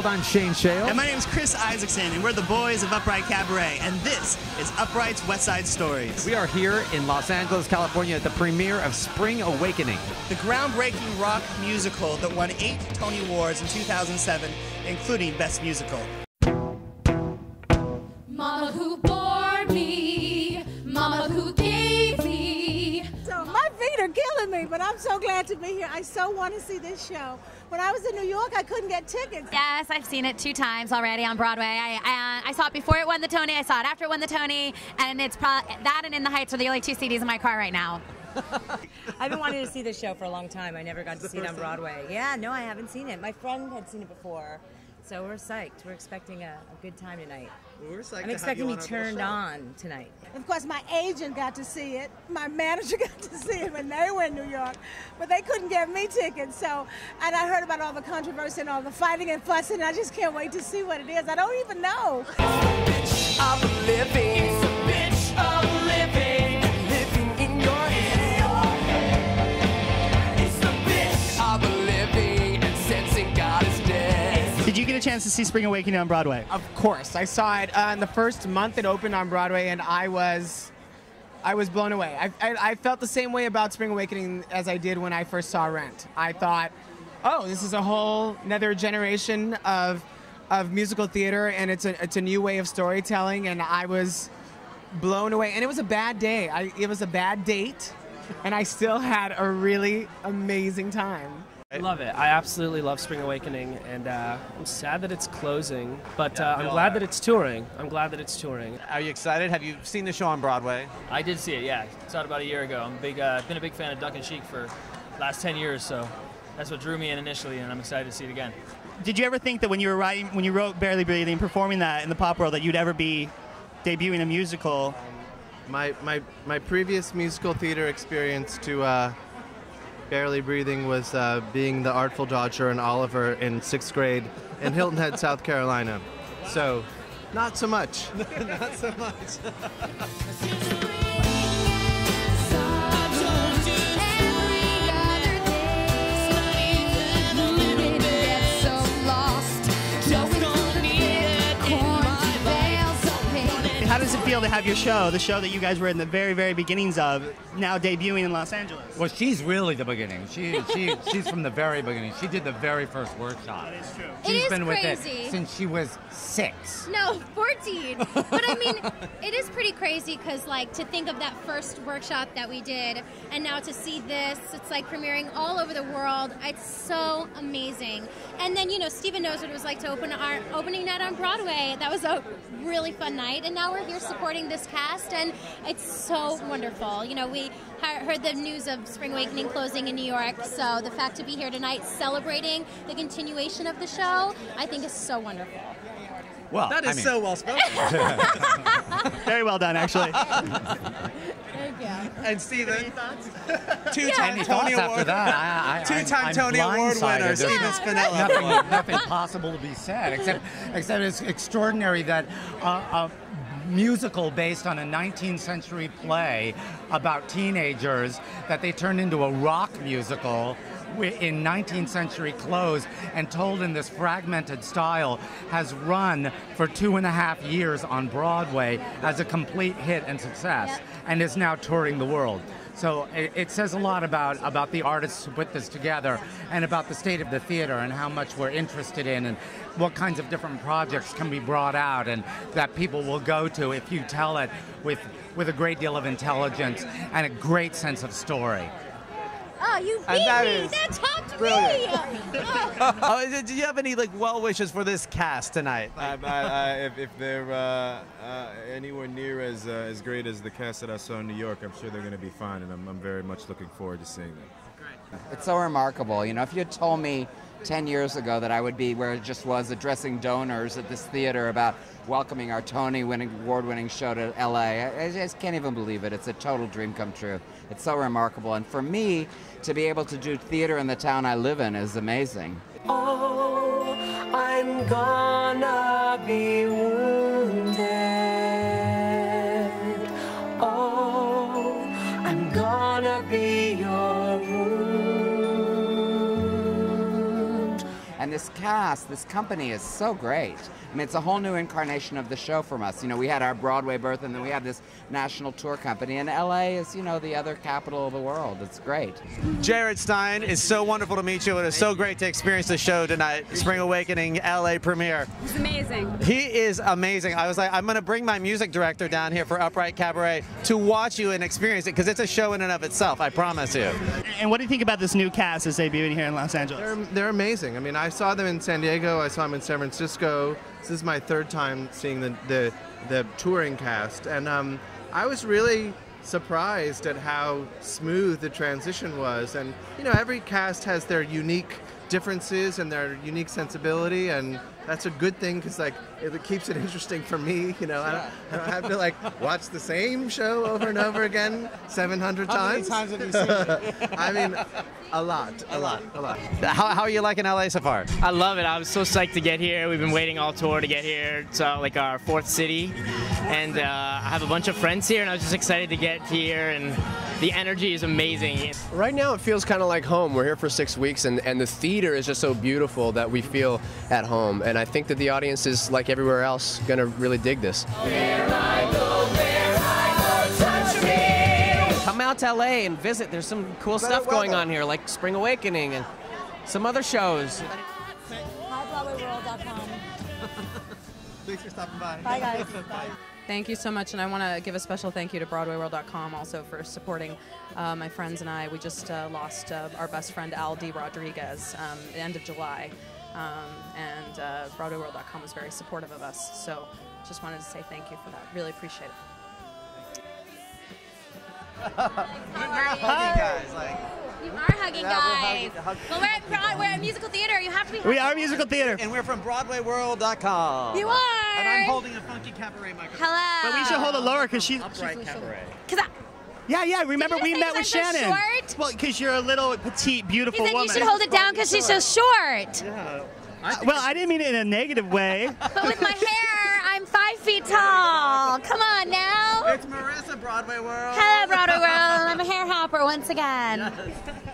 I'm Shane Shale. And my name is Chris Isaacson, and we're the boys of Upright Cabaret, and this is Upright's West Side Stories. We are here in Los Angeles, California at the premiere of Spring Awakening, the groundbreaking rock musical that won 8 Tony Awards in 2007, including Best Musical. Mama who bore me, Mama who gave me. So my feet are killing me, but I'm so glad to be here. I so want to see this show. When I was in New York, I couldn't get tickets. Yes, I've seen it 2 times already on Broadway. I saw it before it won the Tony. I saw it after it won the Tony, and it's that and In the Heights are the only 2 CDs in my car right now. I've been wanting to see this show for a long time. I never got to see it on Broadway. Yeah, no, I haven't seen it. My friend had seen it before, so we're psyched. We're expecting a good time tonight. We're psyched. I'm expecting to be turned on tonight. Of course, my agent got to see it. My manager got to see it when they were in New York, but they couldn't get me tickets. So, and I heard about all the controversy and all the fighting and fussing. And I just can't wait to see what it is. I don't even know. It's a bitch of living. It's a bitch of living. Living in your head. It's the bitch of living and sensing God is dead. Did you get a chance to see Spring Awakening on Broadway? Of course. I saw it in the first month it opened on Broadway, and I was blown away. I felt the same way about Spring Awakening as I did when I first saw Rent. I thought, oh, this is a whole another generation of musical theater, and it's a new way of storytelling, and I was blown away. And it was a bad day. It was a bad date, and I still had a really amazing time. I love it. I absolutely love Spring Awakening, and I'm sad that it's closing, but I'm glad that it's touring. I'm glad that it's touring. Are you excited? Have you seen the show on Broadway? I did see it, yeah. Saw it about a year ago. I'm been a big fan of Duncan Sheik for the last 10 years, so that's what drew me in initially, and I'm excited to see it again. Did you ever think that when you wrote Barely Breathing, performing that in the pop world, that you'd ever be debuting a musical? My previous musical theater experience to Barely Breathing was being the Artful Dodger and Oliver in 6th grade in Hilton Head, South Carolina. So, not so much. Not so much. How does it feel to have your show, the show that you guys were in the very, very beginnings of, now debuting in Los Angeles? Well, she's really the beginning. She's from the very beginning. She did the very first workshop. That is true. She's been with crazy. it since she was 6. No, 14. But I mean, it is pretty crazy because, like, to think of that first workshop that we did, and now to see this, it's like premiering all over the world. It's so amazing. And then, you know, Steven knows what it was like to open our opening night on Broadway. That was a really fun night, and now we're here supporting this cast, and it's so wonderful. You know, we heard the news of Spring Awakening closing in New York, so the fact to be here tonight celebrating the continuation of the show, I think is so wonderful. Well, That is so well spoken. Very well done, actually. Thank you. And Steven, Any thoughts after that? Two-time I'm Tony Award blindsided. winner, Steven Spinella. Nothing possible to be said, except it's extraordinary that a musical based on a 19th century play about teenagers that they turned into a rock musical in 19th century clothes and told in this fragmented style has run for 2.5 years on Broadway as a complete hit and success, and is now touring the world. So it says a lot about the artists who put this together, and about the state of the theater and how much we're interested in, and what kinds of different projects can be brought out and that people will go to if you tell it with a great deal of intelligence and a great sense of story. Oh, you beat me! That topped me! Do you have any well wishes for this cast tonight? If they're anywhere near as great as the cast that I saw in New York, I'm sure they're going to be fine, and I'm very much looking forward to seeing them. It's so remarkable. You know, if you had told me 10 years ago that I would be where it just was addressing donors at this theater about welcoming our award-winning show to LA, I just can't even believe it. It's a total dream come true. It's so remarkable. And for me, to be able to do theater in the town I live in is amazing. Oh, I'm gonna be wounded. Oh, I'm gonna be your wound. And this cast, this company is so great. I mean, it's a whole new incarnation of the show from us. You know, we had our Broadway birth, and then we have this national tour company, and LA is, you know, the other capital of the world. It's great. Jared Stein, it's so wonderful to meet you. It is so great to experience the show tonight, Spring Awakening LA premiere. He's amazing. He is amazing. I was like, I'm going to bring my music director down here for Upright Cabaret to watch you and experience it, because it's a show in and of itself, I promise you. And what do you think about this new cast that's debuting here in Los Angeles? They're amazing. I mean, I saw them in San Diego. I saw them in San Francisco. This is my third time seeing the touring cast, and I was really surprised at how smooth the transition was. And you know, every cast has their unique differences and their unique sensibility, and that's a good thing, because like it keeps it interesting for me. You know, I don't have to like watch the same show over and over again 700 times. How many times have you seen it? I mean, a lot. How are you liking LA so far? I love it. I was so psyched to get here. We've been waiting all tour to get here. It's like our fourth city, and I have a bunch of friends here, and I was just excited to get here, and the energy is amazing. Right now it feels kind of like home. We're here for 6 weeks, and the theater is just so beautiful that we feel at home, and I think that the audience is, like everywhere else, going to really dig this. Come out to LA and visit. There's some cool stuff going on here, like Spring Awakening and some other shows. BWWTV.com. Thanks for stopping by. Bye, guys. Bye. Thank you so much, and I want to give a special thank you to BroadwayWorld.com also for supporting my friends and I. We just lost our best friend Al D. Rodriguez the end of July, and BroadwayWorld.com was very supportive of us. So just wanted to say thank you for that. Really appreciate it. We're hugging guys, like. You are hugging guys. Well, we're at musical theater. You have to be hugging. We are musical theater. And we're from BroadwayWorld.com. You are. And I'm holding a funky cabaret microphone. Hello. But we should hold it lower, because she's... Upright Cabaret. Yeah, remember we met with I'm so Shannon. short? Well, because you're a little petite, beautiful He said woman. you should hold it down because she's so short. Yeah. Well, I didn't mean it in a negative way. But with my hair, I'm 5 feet tall. Come on now. It's Marissa, Broadway World. Hello, Broadway World. I'm a hair hopper once again. Yes.